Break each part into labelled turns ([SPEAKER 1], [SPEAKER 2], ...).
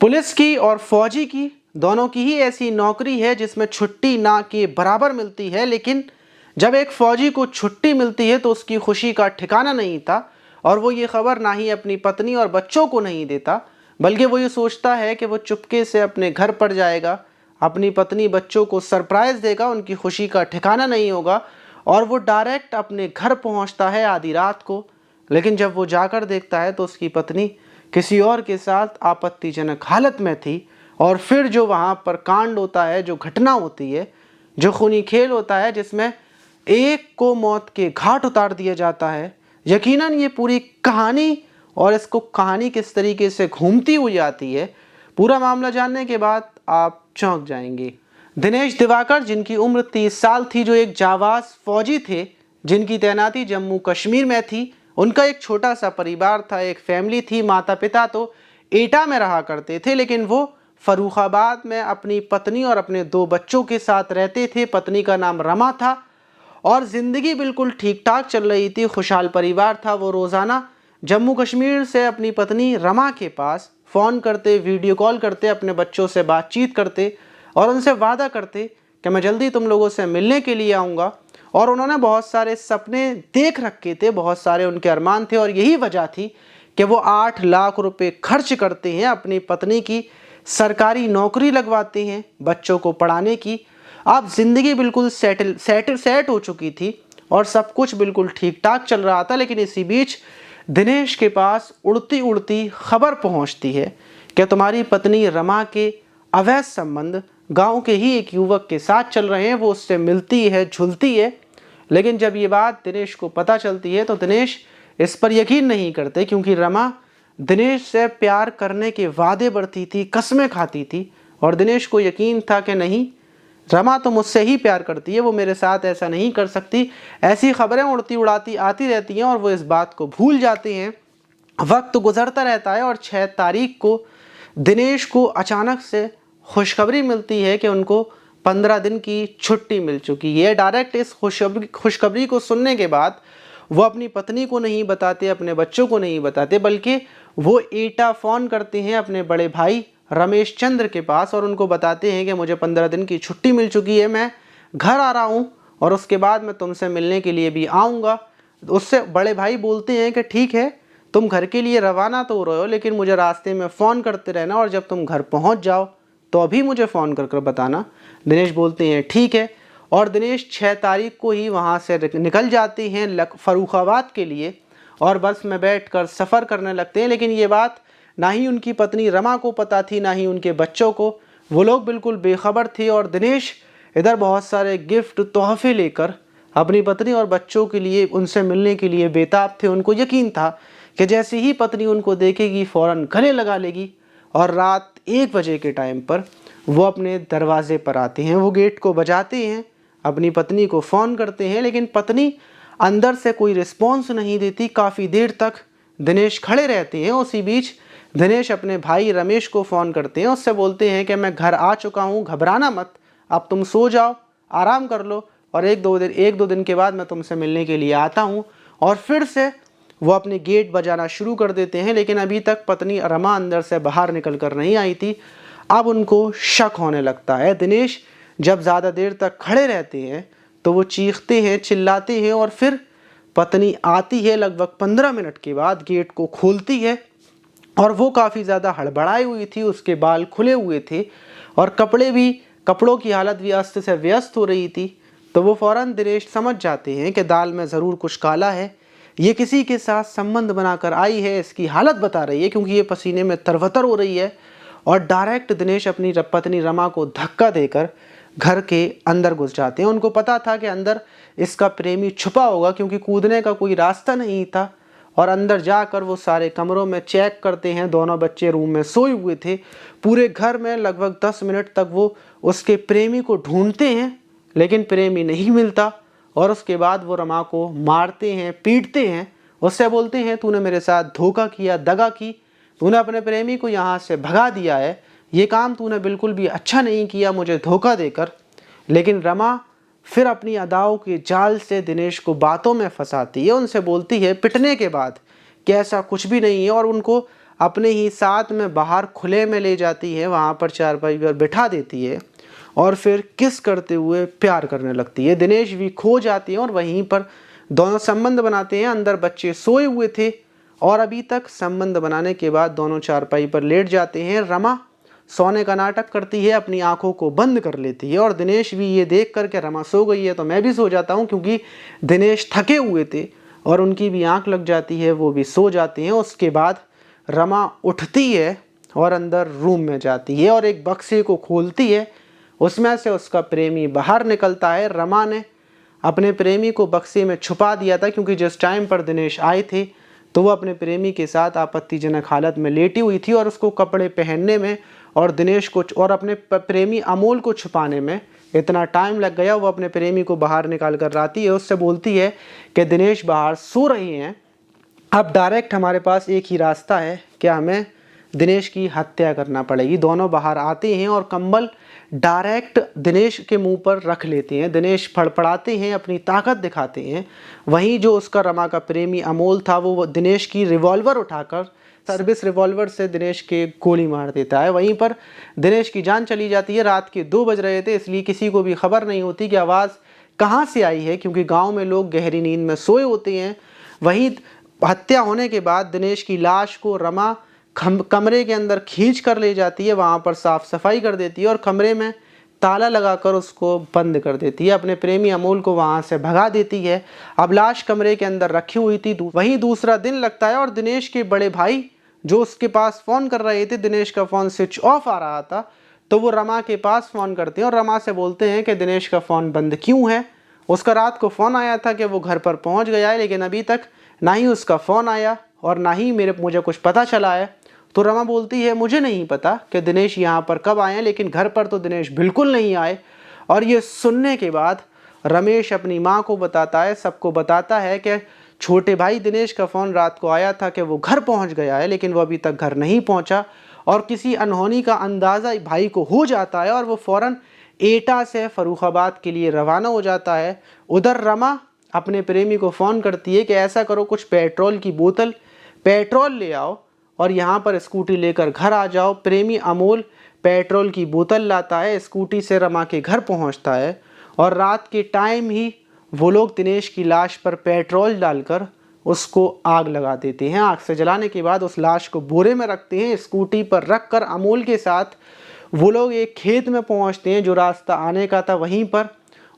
[SPEAKER 1] Police की और फौजी की दोनों की ही ऐसी नौकरी है जिसमें छुट्टी ना के बराबर मिलती है, लेकिन जब एक फौजी को छुट्टी मिलती है तो उसकी खुशी का ठिकाना नहीं था और वो ये खबर ना ही अपनी पत्नी और बच्चों को नहीं देता, बल्कि वो ये सोचता है कि वो चुपके से अपने घर पर जाएगा, अपनी पत्नी बच्चों को सरप्राइज़ देगा, उनकी खुशी का ठिकाना नहीं होगा और वो डायरेक्ट अपने घर पहुंचता है आधी रात को। लेकिन जब वो जाकर देखता है तो उसकी पत्नी किसी और के साथ आपत्तिजनक हालत में थी और फिर जो वहाँ पर कांड होता है, जो घटना होती है, जो खूनी खेल होता है जिसमें एक को मौत के घाट उतार दिया जाता है, यकीनन ये पूरी कहानी और इसको कहानी किस तरीके से घूमती हुई आती है, पूरा मामला जानने के बाद आप चौंक जाएंगे। दिनेश दिवाकर, जिनकी उम्र 30 साल थी, जो एक जाबाज फौजी थे जिनकी तैनाती जम्मू कश्मीर में थी, उनका एक छोटा सा परिवार था, एक फैमिली थी। माता पिता तो एटा में रहा करते थे, लेकिन वो फर्रुखाबाद में अपनी पत्नी और अपने 2 बच्चों के साथ रहते थे। पत्नी का नाम रमा था और ज़िंदगी बिल्कुल ठीक ठाक चल रही थी, खुशहाल परिवार था। वो रोज़ाना जम्मू कश्मीर से अपनी पत्नी रमा के पास फ़ोन करते, वीडियो कॉल करते, अपने बच्चों से बातचीत करते और उनसे वादा करते कि मैं जल्दी तुम लोगों से मिलने के लिए आऊँगा। और उन्होंने बहुत सारे सपने देख रखे थे, बहुत सारे उनके अरमान थे और यही वजह थी कि वो 8 लाख रुपए खर्च करते हैं, अपनी पत्नी की सरकारी नौकरी लगवाते हैं, बच्चों को पढ़ाने की। अब ज़िंदगी बिल्कुल सेट हो चुकी थी और सब कुछ बिल्कुल ठीक ठाक चल रहा था। लेकिन इसी बीच दिनेश के पास उड़ती उड़ती खबर पहुंचती है कि तुम्हारी पत्नी रमा के अवैध संबंध गांव के ही एक युवक के साथ चल रहे हैं, वो उससे मिलती है, झुलती है। लेकिन जब ये बात दिनेश को पता चलती है तो दिनेश इस पर यकीन नहीं करते, क्योंकि रमा दिनेश से प्यार करने के वादे बढ़ती थी, कस्में खाती थी और दिनेश को यकीन था कि नहीं, रमा तो मुझसे ही प्यार करती है, वो मेरे साथ ऐसा नहीं कर सकती। ऐसी खबरें उड़ती उड़ाती आती रहती हैं और वो इस बात को भूल जाते हैं। वक्त गुजरता रहता है और 6 तारीख को दिनेश को अचानक से खुशखबरी मिलती है कि उनको 15 दिन की छुट्टी मिल चुकी है। डायरेक्ट इस खुशखबरी को सुनने के बाद वो अपनी पत्नी को नहीं बताते, अपने बच्चों को नहीं बताते, बल्कि वो एटा फ़ोन करते हैं अपने बड़े भाई रमेश चंद्र के पास और उनको बताते हैं कि मुझे 15 दिन की छुट्टी मिल चुकी है, मैं घर आ रहा हूँ और उसके बाद मैं तुमसे मिलने के लिए भी आऊँगा। उससे बड़े भाई बोलते हैं कि ठीक है, तुम घर के लिए रवाना तो हो रहे हो, लेकिन मुझे रास्ते में फ़ोन करते रहना और जब तुम घर पहुँच जाओ तो अभी मुझे फ़ोन कर बताना। दिनेश बोलते हैं ठीक है और दिनेश 6 तारीख को ही वहाँ से निकल जाते हैं फर्रुखाबाद के लिए और बस में बैठकर सफ़र करने लगते हैं। लेकिन ये बात ना ही उनकी पत्नी रमा को पता थी, ना ही उनके बच्चों को। वो लोग बिल्कुल बेखबर थे और दिनेश इधर बहुत सारे गिफ्ट, तोहफे लेकर अपनी पत्नी और बच्चों के लिए, उनसे मिलने के लिए बेताब थे। उनको यकीन था कि जैसे ही पत्नी उनको देखेगी फ़ौरन गले लगा लेगी और रात 1 बजे के टाइम पर वो अपने दरवाजे पर आते हैं। वो गेट को बजाते हैं, अपनी पत्नी को फ़ोन करते हैं, लेकिन पत्नी अंदर से कोई रिस्पॉन्स नहीं देती। काफ़ी देर तक दिनेश खड़े रहते हैं। उसी बीच दिनेश अपने भाई रमेश को फ़ोन करते हैं, उससे बोलते हैं कि मैं घर आ चुका हूँ, घबराना मत, अब तुम सो जाओ, आराम कर लो और एक दो दिन के बाद मैं तुमसे मिलने के लिए आता हूँ। और फिर से वो अपने गेट बजाना शुरू कर देते हैं, लेकिन अभी तक पत्नी रमा अंदर से बाहर निकल कर नहीं आई थी। अब उनको शक होने लगता है। दिनेश जब ज़्यादा देर तक खड़े रहते हैं तो वो चीखते हैं, चिल्लाते हैं और फिर पत्नी आती है। लगभग 15 मिनट के बाद गेट को खोलती है और वो काफ़ी ज़्यादा हड़बड़ाई हुई थी, उसके बाल खुले हुए थे और कपड़ों की हालत भी अस्त से व्यस्त हो रही थी। तो वो फ़ौरन दिनेश समझ जाते हैं कि दाल में ज़रूर कुछ काला है, ये किसी के साथ संबंध बनाकर आई है, इसकी हालत बता रही है, क्योंकि ये पसीने में तरवतर हो रही है। और डायरेक्ट दिनेश अपनी पत्नी रमा को धक्का देकर घर के अंदर घुस जाते हैं। उनको पता था कि अंदर इसका प्रेमी छुपा होगा, क्योंकि कूदने का कोई रास्ता नहीं था। और अंदर जाकर वो सारे कमरों में चेक करते हैं। दोनों बच्चे रूम में सोए हुए थे। पूरे घर में लगभग 10 मिनट तक वो उसके प्रेमी को ढूंढते हैं, लेकिन प्रेमी नहीं मिलता। और उसके बाद वो रमा को मारते हैं, पीटते हैं, उससे बोलते हैं तूने मेरे साथ धोखा किया, दगा की, तूने अपने प्रेमी को यहाँ से भगा दिया है, ये काम तूने बिल्कुल भी अच्छा नहीं किया मुझे धोखा देकर। लेकिन रमा फिर अपनी अदाओं के जाल से दिनेश को बातों में फंसाती है, उनसे बोलती है पिटने के बाद कि ऐसा कुछ भी नहीं है और उनको अपने ही साथ में बाहर खुले में ले जाती है, वहाँ पर चारपाई पर बिठा देती है और फिर किस करते हुए प्यार करने लगती है। दिनेश भी खो जाती है और वहीं पर दोनों संबंध बनाते हैं। अंदर बच्चे सोए हुए थे और अभी तक संबंध बनाने के बाद दोनों चारपाई पर लेट जाते हैं। रमा सोने का नाटक करती है, अपनी आंखों को बंद कर लेती है और दिनेश भी ये देख कर के रमा सो गई है तो मैं भी सो जाता हूँ, क्योंकि दिनेश थके हुए थे और उनकी भी आंख लग जाती है, वो भी सो जाते हैं। उसके बाद रमा उठती है और अंदर रूम में जाती है और एक बक्से को खोलती है, उसमें से उसका प्रेमी बाहर निकलता है। रमा ने अपने प्रेमी को बक्से में छुपा दिया था, क्योंकि जिस टाइम पर दिनेश आए थे तो वो अपने प्रेमी के साथ आपत्तिजनक हालत में लेटी हुई थी और उसको कपड़े पहनने में और दिनेश को और अपने प्रेमी अमोल को छुपाने में इतना टाइम लग गया। वो अपने प्रेमी को बाहर निकाल कर लाती है, उससे बोलती है कि दिनेश बाहर सो रहे हैं, अब डायरेक्ट हमारे पास एक ही रास्ता है कि हमें दिनेश की हत्या करना पड़ेगी। दोनों बाहर आते हैं और कंबल डायरेक्ट दिनेश के मुंह पर रख लेते हैं। दिनेश फड़फड़ाते हैं, अपनी ताकत दिखाते हैं। वहीं जो उसका रमा का प्रेमी अमोल था वो दिनेश की रिवॉल्वर उठाकर सर्विस रिवॉल्वर से दिनेश के गोली मार देता है। वहीं पर दिनेश की जान चली जाती है। रात के 2 बज रहे थे, इसलिए किसी को भी खबर नहीं होती कि आवाज़ कहाँ से आई है, क्योंकि गाँव में लोग गहरी नींद में सोए होते हैं। वहीं हत्या होने के बाद दिनेश की लाश को रमा कमरे के अंदर खींच कर ले जाती है, वहाँ पर साफ सफाई कर देती है और कमरे में ताला लगाकर उसको बंद कर देती है। अपने प्रेमी अमोल को वहाँ से भगा देती है। अब लाश कमरे के अंदर रखी हुई थी। वहीं दूसरा दिन लगता है और दिनेश के बड़े भाई जो उसके पास फ़ोन कर रहे थे, दिनेश का फ़ोन स्विच ऑफ आ रहा था, तो वो रमा के पास फ़ोन करते हैं और रमा से बोलते हैं कि दिनेश का फ़ोन बंद क्यों है। उसका रात को फ़ोन आया था कि वो घर पर पहुँच गया है, लेकिन अभी तक ना ही उसका फ़ोन आया और ना ही मुझे कुछ पता चला है। तो रमा बोलती है मुझे नहीं पता कि दिनेश यहाँ पर कब आए हैं, लेकिन घर पर तो दिनेश बिल्कुल नहीं आए। और ये सुनने के बाद रमेश अपनी माँ को बताता है, सबको बताता है कि छोटे भाई दिनेश का फ़ोन रात को आया था कि वो घर पहुँच गया है, लेकिन वो अभी तक घर नहीं पहुँचा। और किसी अनहोनी का अंदाज़ा भाई को हो जाता है और वो फ़ौरन एटा से फर्रुखाबाद के लिए रवाना हो जाता है। उधर रमा अपने प्रेमी को फ़ोन करती है कि ऐसा करो, कुछ पेट्रोल की बोतल पेट्रोल ले आओ और यहाँ पर स्कूटी लेकर घर आ जाओ। प्रेमी अमोल पेट्रोल की बोतल लाता है, स्कूटी से रमा के घर पहुँचता है और रात के टाइम ही वो लोग दिनेश की लाश पर पेट्रोल डालकर उसको आग लगा देते हैं। आग से जलाने के बाद उस लाश को बोरे में रखते हैं। स्कूटी पर रखकर अमोल के साथ वो लोग एक खेत में पहुँचते हैं जो रास्ता आने का था वहीं पर,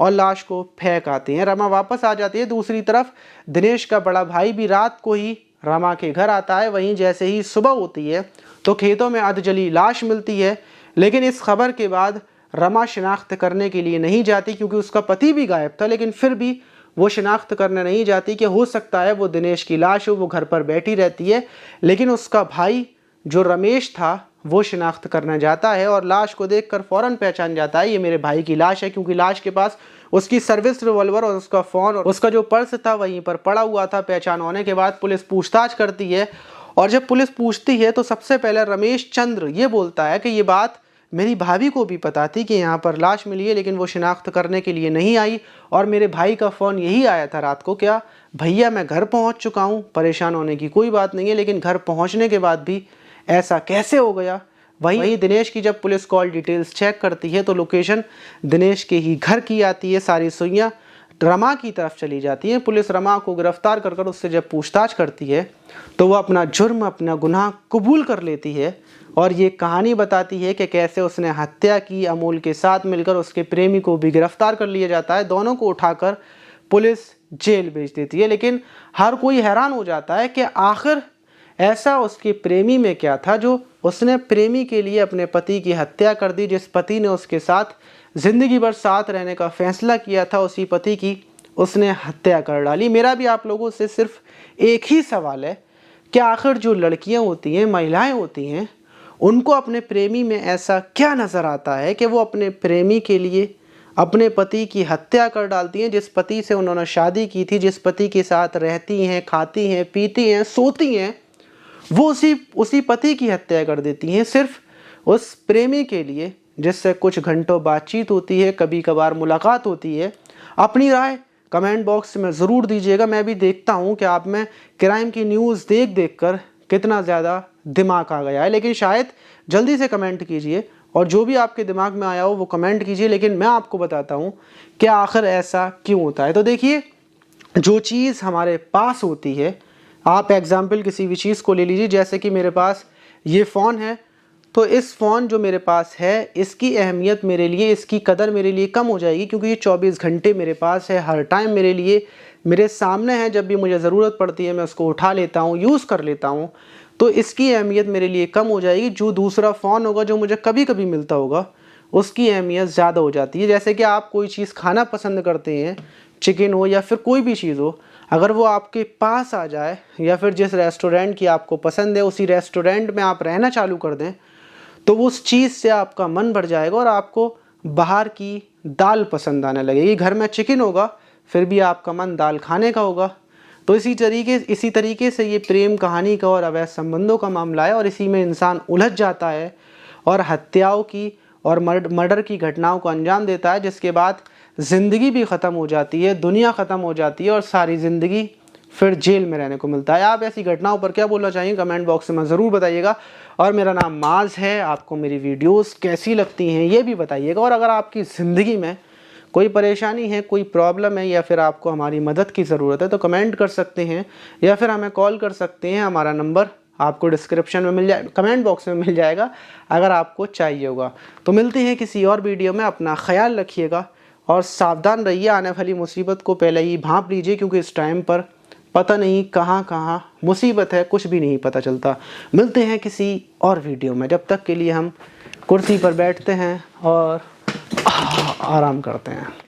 [SPEAKER 1] और लाश को फेंक आते हैं। रमा वापस आ जाती है। दूसरी तरफ दिनेश का बड़ा भाई भी रात को ही रमा के घर आता है। वहीं जैसे ही सुबह होती है तो खेतों में अधजली लाश मिलती है, लेकिन इस खबर के बाद रमा शिनाख्त करने के लिए नहीं जाती, क्योंकि उसका पति भी गायब था, लेकिन फिर भी वो शिनाख्त करने नहीं जाती कि हो सकता है वो दिनेश की लाश हो। वो घर पर बैठी रहती है, लेकिन उसका भाई जो रमेश था वो शिनाख्त करने जाता है और लाश को देखकर फ़ौरन पहचान जाता है ये मेरे भाई की लाश है, क्योंकि लाश के पास उसकी सर्विस रिवॉल्वर और उसका फ़ोन और उसका जो पर्स था वहीं पर पड़ा हुआ था। पहचान होने के बाद पुलिस पूछताछ करती है और जब पुलिस पूछती है तो सबसे पहले रमेश चंद्र ये बोलता है कि ये बात मेरी भाभी को भी पता थी कि यहाँ पर लाश मिली है, लेकिन वो शिनाख्त करने के लिए नहीं आई और मेरे भाई का फ़ोन यही आया था रात को, क्या भैया मैं घर पहुँच चुका हूँ, परेशान होने की कोई बात नहीं है, लेकिन घर पहुँचने के बाद भी ऐसा कैसे हो गया। वहीं दिनेश की जब पुलिस कॉल डिटेल्स चेक करती है तो लोकेशन दिनेश के ही घर की आती है। सारी सुइयाँ रमा की तरफ चली जाती हैं। पुलिस रमा को गिरफ्तार कर उससे जब पूछताछ करती है तो वो अपना जुर्म, अपना गुनाह कबूल कर लेती है और ये कहानी बताती है कि कैसे उसने हत्या की। अमोल के साथ मिलकर उसके प्रेमी को भी गिरफ्तार कर लिया जाता है। दोनों को उठाकर पुलिस जेल भेज देती है। लेकिन हर कोई हैरान हो जाता है कि आखिर ऐसा उसके प्रेमी में क्या था जो उसने प्रेमी के लिए अपने पति की हत्या कर दी। जिस पति ने उसके साथ ज़िंदगी भर साथ रहने का फैसला किया था, उसी पति की उसने हत्या कर डाली। मेरा भी आप लोगों से सिर्फ एक ही सवाल है कि आखिर जो लड़कियां होती हैं, महिलाएं होती हैं, उनको अपने प्रेमी में ऐसा क्या नज़र आता है कि वो अपने प्रेमी के लिए अपने पति की हत्या कर डालती हैं। जिस पति से उन्होंने शादी की थी, जिस पति के साथ रहती हैं, खाती हैं, पीती हैं, सोती हैं, वो उसी पति की हत्या कर देती हैं सिर्फ उस प्रेमी के लिए जिससे कुछ घंटों बातचीत होती है, कभी कभार मुलाकात होती है। अपनी राय कमेंट बॉक्स में ज़रूर दीजिएगा। मैं भी देखता हूँ कि आप में क्राइम की न्यूज़ देख कर कितना ज़्यादा दिमाग आ गया है। लेकिन शायद जल्दी से कमेंट कीजिए और जो भी आपके दिमाग में आया हो वो कमेंट कीजिए, लेकिन मैं आपको बताता हूँ कि आखिर ऐसा क्यों होता है। तो देखिए, जो चीज़ हमारे पास होती है, आप एग्जाम्पल किसी भी चीज़ को ले लीजिए, जैसे कि मेरे पास ये फ़ोन है, तो इस फ़ोन जो मेरे पास है, इसकी अहमियत मेरे लिए, इसकी कदर मेरे लिए कम हो जाएगी, क्योंकि ये 24 घंटे मेरे पास है, हर टाइम मेरे लिए मेरे सामने है। जब भी मुझे ज़रूरत पड़ती है मैं उसको उठा लेता हूँ, यूज़ कर लेता हूँ, तो इसकी अहमियत मेरे लिए कम हो जाएगी। जो दूसरा फ़ोन होगा जो मुझे कभी कभी मिलता होगा, उसकी अहमियत ज़्यादा हो जाती है। जैसे कि आप कोई चीज़ खाना पसंद करते हैं, चिकन हो या फिर कोई भी चीज़ हो, अगर वो आपके पास आ जाए या फिर जिस रेस्टोरेंट की आपको पसंद है उसी रेस्टोरेंट में आप रहना चालू कर दें, तो उस चीज़ से आपका मन भर जाएगा और आपको बाहर की दाल पसंद आने लगेगी। घर में चिकन होगा फिर भी आपका मन दाल खाने का होगा। तो इसी तरीके से ये प्रेम कहानी का और अवैध संबंधों का मामला है, और इसी में इंसान उलझ जाता है और हत्याओं की और मर्डर की घटनाओं को अंजाम देता है, जिसके बाद ज़िंदगी भी ख़त्म हो जाती है, दुनिया ख़त्म हो जाती है और सारी ज़िंदगी फिर जेल में रहने को मिलता है। आप ऐसी घटनाओं पर क्या बोलना चाहिए कमेंट बॉक्स में ज़रूर बताइएगा। और मेरा नाम माज है, आपको मेरी वीडियोस कैसी लगती हैं ये भी बताइएगा। और अगर आपकी ज़िंदगी में कोई परेशानी है, कोई प्रॉब्लम है, या फिर आपको हमारी मदद की ज़रूरत है, तो कमेंट कर सकते हैं या फिर हमें कॉल कर सकते हैं। हमारा नंबर आपको डिस्क्रिप्शन में मिल जाए, कमेंट बॉक्स में मिल जाएगा अगर आपको चाहिए होगा। तो मिलते हैं किसी और वीडियो में, अपना ख्याल रखिएगा और सावधान रहिए। आने वाली मुसीबत को पहले ही भांप लीजिए, क्योंकि इस टाइम पर पता नहीं कहाँ कहाँ मुसीबत है, कुछ भी नहीं पता चलता। मिलते हैं किसी और वीडियो में, जब तक के लिए हम कुर्सी पर बैठते हैं और आराम करते हैं।